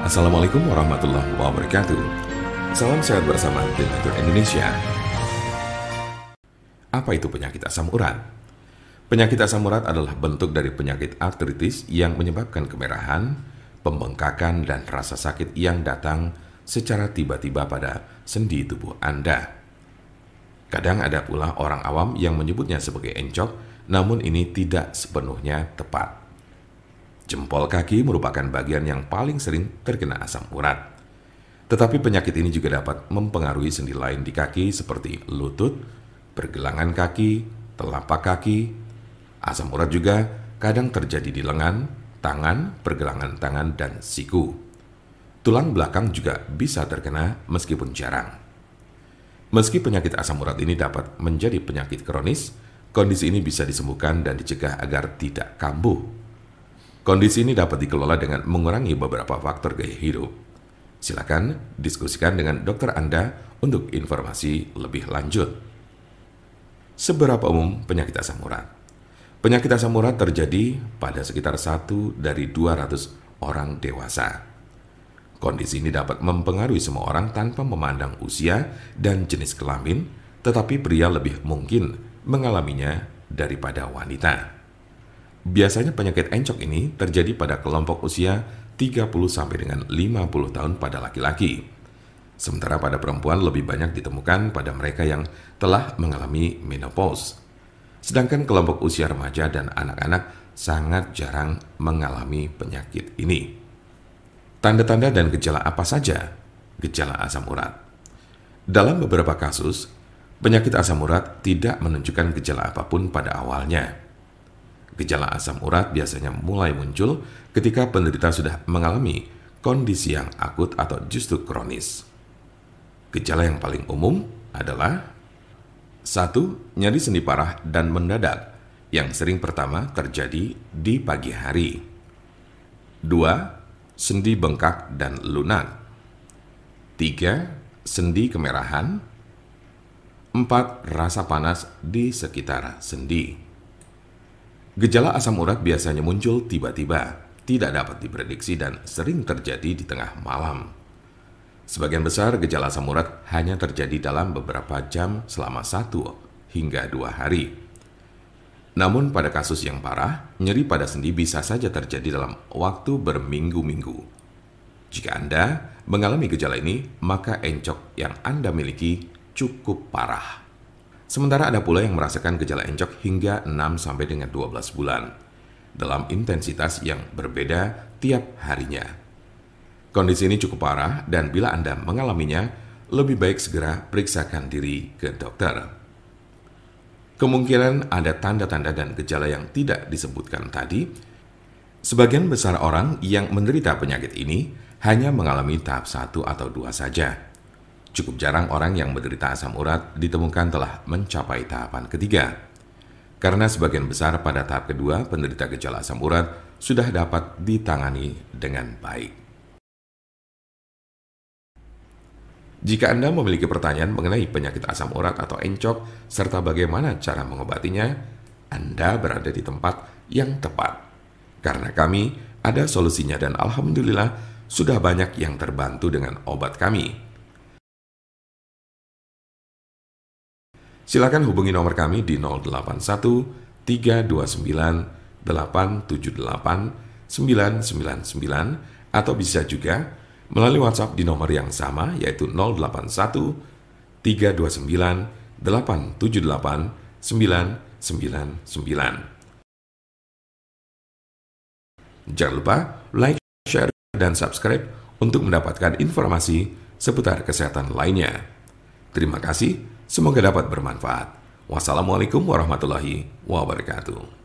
Assalamualaikum warahmatullahi wabarakatuh. Salam sehat bersama tim Natur Indonesia. Apa itu penyakit asam urat? Penyakit asam urat adalah bentuk dari penyakit artritis yang menyebabkan kemerahan, pembengkakan, dan rasa sakit yang datang secara tiba-tiba pada sendi tubuh Anda. Kadang ada pula orang awam yang menyebutnya sebagai encok, namun ini tidak sepenuhnya tepat. Jempol kaki merupakan bagian yang paling sering terkena asam urat. Tetapi penyakit ini juga dapat mempengaruhi sendi lain di kaki seperti lutut, pergelangan kaki, telapak kaki. Asam urat juga kadang terjadi di lengan, tangan, pergelangan tangan, dan siku. Tulang belakang juga bisa terkena meskipun jarang. Meski penyakit asam urat ini dapat menjadi penyakit kronis, kondisi ini bisa disembuhkan dan dicegah agar tidak kambuh. Kondisi ini dapat dikelola dengan mengurangi beberapa faktor gaya hidup. Silakan diskusikan dengan dokter Anda untuk informasi lebih lanjut. Seberapa umum penyakit asam urat? Penyakit asam urat terjadi pada sekitar 1 dari 200 orang dewasa. Kondisi ini dapat mempengaruhi semua orang tanpa memandang usia dan jenis kelamin, tetapi pria lebih mungkin mengalaminya daripada wanita. Biasanya penyakit encok ini terjadi pada kelompok usia 30 sampai dengan 50 tahun pada laki-laki. Sementara pada perempuan lebih banyak ditemukan pada mereka yang telah mengalami menopause. Sedangkan kelompok usia remaja dan anak-anak sangat jarang mengalami penyakit ini. Tanda-tanda dan gejala apa saja gejala asam urat? Dalam beberapa kasus, penyakit asam urat tidak menunjukkan gejala apapun pada awalnya. Gejala asam urat biasanya mulai muncul ketika penderita sudah mengalami kondisi yang akut atau justru kronis. Gejala yang paling umum adalah 1. Nyeri sendi parah dan mendadak yang sering pertama terjadi di pagi hari. 2. Sendi bengkak dan lunak. 3. Sendi kemerahan. 4. Rasa panas di sekitar sendi. Gejala asam urat biasanya muncul tiba-tiba, tidak dapat diprediksi dan sering terjadi di tengah malam. Sebagian besar gejala asam urat hanya terjadi dalam beberapa jam selama 1 hingga 2 hari. Namun pada kasus yang parah, nyeri pada sendi bisa saja terjadi dalam waktu berminggu-minggu. Jika Anda mengalami gejala ini, maka encok yang Anda miliki cukup parah. Sementara ada pula yang merasakan gejala encok hingga 6 sampai dengan 12 bulan, dalam intensitas yang berbeda tiap harinya. Kondisi ini cukup parah dan bila Anda mengalaminya, lebih baik segera periksakan diri ke dokter. Kemungkinan ada tanda-tanda dan gejala yang tidak disebutkan tadi. Sebagian besar orang yang menderita penyakit ini hanya mengalami tahap 1 atau 2 saja. Cukup jarang orang yang menderita asam urat ditemukan telah mencapai tahapan ketiga. Karena sebagian besar pada tahap kedua penderita gejala asam urat sudah dapat ditangani dengan baik. Jika Anda memiliki pertanyaan mengenai penyakit asam urat atau encok, serta bagaimana cara mengobatinya, Anda berada di tempat yang tepat. Karena kami ada solusinya dan alhamdulillah sudah banyak yang terbantu dengan obat kami. Silakan hubungi nomor kami di 081 329 878 999 atau bisa juga melalui WhatsApp di nomor yang sama yaitu 081 329 878 999. Jangan lupa like, share, dan subscribe untuk mendapatkan informasi seputar kesehatan lainnya. Terima kasih, semoga dapat bermanfaat. Wassalamualaikum warahmatullahi wabarakatuh.